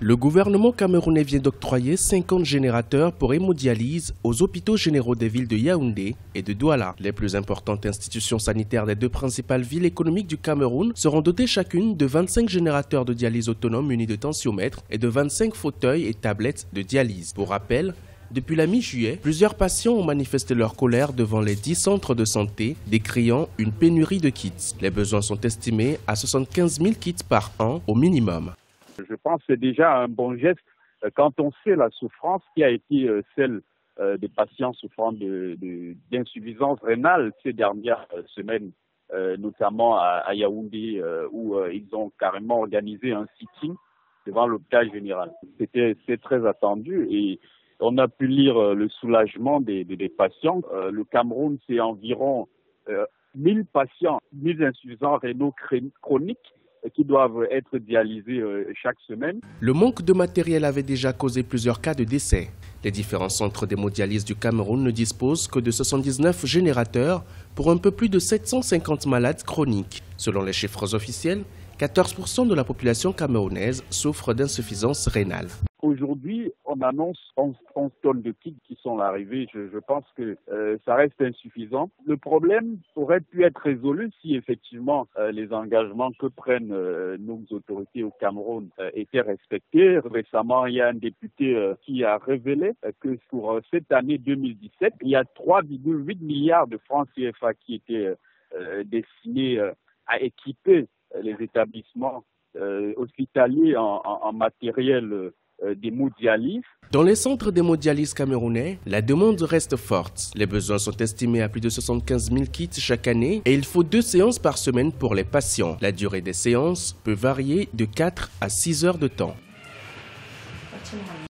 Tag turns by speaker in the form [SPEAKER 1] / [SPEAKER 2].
[SPEAKER 1] Le gouvernement camerounais vient d'octroyer 50 générateurs pour hémodialyse aux hôpitaux généraux des villes de Yaoundé et de Douala. Les plus importantes institutions sanitaires des deux principales villes économiques du Cameroun seront dotées chacune de 25 générateurs de dialyse autonomes munis de tensiomètres et de 25 fauteuils et tablettes de dialyse. Pour rappel, depuis la mi-juillet, plusieurs patients ont manifesté leur colère devant les 10 centres de santé, décriant une pénurie de kits. Les besoins sont estimés à 75 000 kits par an au minimum.
[SPEAKER 2] Je pense que c'est déjà un bon geste quand on sait la souffrance qui a été celle des patients souffrant d'insuffisance rénale ces dernières semaines, notamment à Yaoundé, où ils ont carrément organisé un sitting devant l'hôpital général. C'est très attendu et on a pu lire le soulagement des patients. Le Cameroun, c'est environ 1000 patients, 1000 insuffisants rénaux chroniques qui doivent être dialysés chaque semaine.
[SPEAKER 1] Le manque de matériel avait déjà causé plusieurs cas de décès. Les différents centres d'hémodialyse du Cameroun ne disposent que de 79 générateurs pour un peu plus de 750 malades chroniques. Selon les chiffres officiels, 14% de la population camerounaise souffre d'insuffisance rénale.
[SPEAKER 2] Aujourd'hui, on annonce 11 tonnes de kits qui sont arrivés. Je pense que ça reste insuffisant. Le problème aurait pu être résolu si effectivement les engagements que prennent nos autorités au Cameroun étaient respectés. Récemment, il y a un député qui a révélé que pour cette année 2017, il y a 3,8 milliards de francs CFA qui étaient destinés à équiper les établissements hospitaliers en matériel d'hémodialyse.
[SPEAKER 1] Dans les centres d'hémodialyse camerounais, la demande reste forte. Les besoins sont estimés à plus de 75 000 kits chaque année et il faut 2 séances par semaine pour les patients. La durée des séances peut varier de 4 à 6 heures de temps.